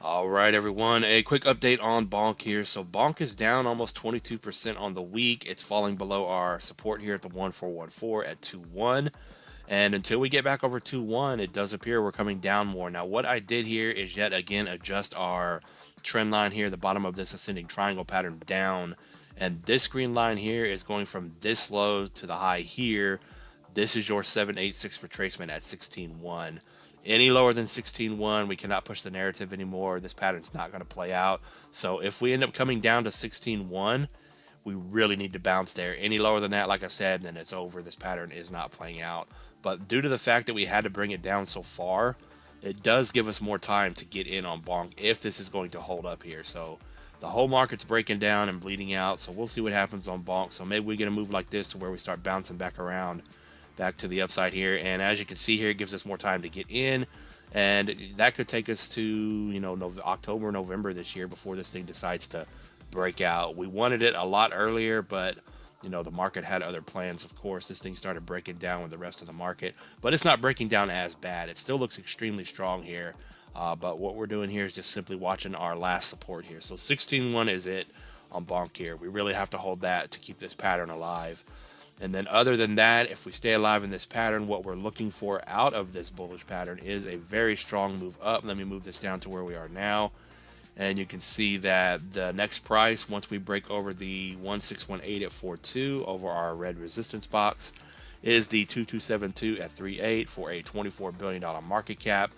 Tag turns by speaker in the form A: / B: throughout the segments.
A: All right, everyone. A quick update on BONK here. So BONK is down almost 22% on the week. It's falling below our support here at the 1414 at 2-1. And until we get back over 2-1, it does appear we're coming down more. Now, what I did here is yet again adjust our trend line here, the bottom of this ascending triangle pattern down. And this green line here is going from this low to the high here. This is your 786 retracement at 16.1. Any lower than 16.1, we cannot push the narrative anymore. This pattern's not going to play out. So if we end up coming down to 16.1, we really need to bounce there. Any lower than that, like I said, then it's over. This pattern is not playing out. But due to the fact that we had to bring it down so far, it does give us more time to get in on BONK if this is going to hold up here. So the whole market's breaking down and bleeding out. So we'll see what happens on BONK. So maybe we get a move like this to where we start bouncing back around, back to the upside here. And as you can see here, it gives us more time to get in. And that could take us to, October, November this year before this thing decides to break out. We wanted it a lot earlier, but the market had other plans. Of course, this thing started breaking down with the rest of the market, but it's not breaking down as bad. It still looks extremely strong here. But what we're doing here is just simply watching our last support here. So 16.1 is it on BONK here. We really have to hold that to keep this pattern alive. And then other than that, if we stay alive in this pattern, what we're looking for out of this bullish pattern is a very strong move up. Let me move this down to where we are now. And you can see that the next price, once we break over the 1618 at 4.2 over our red resistance box, is the 2272 at 3.8 for a $24 billion market cap.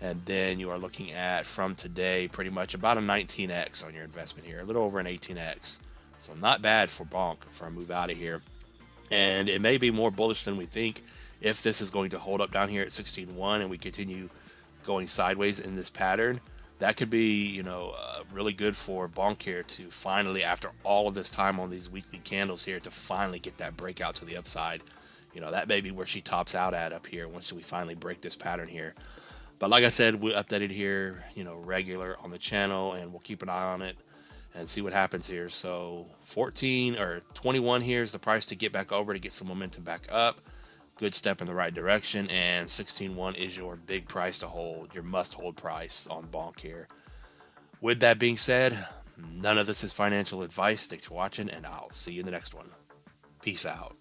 A: And then you are looking at, from today, pretty much about a 19x on your investment here, a little over an 18x. So not bad for BONK for a move out of here. And it may be more bullish than we think if this is going to hold up down here at 16.1 and we continue going sideways in this pattern. That could be, really good for BONK here to finally, after all of this time on these weekly candles here, to finally get that breakout to the upside. That may be where she tops out at up here once we finally break this pattern here. But like I said, we'll update it here, regular on the channel, and we'll keep an eye on it and see what happens here. So 14 or 21 here is the price to get back over to get some momentum back up. Good step in the right direction, and 16.1 is your big price to hold, your must-hold price on BONK here. With that being said, none of this is financial advice. Thanks for watching, and I'll see you in the next one. Peace out.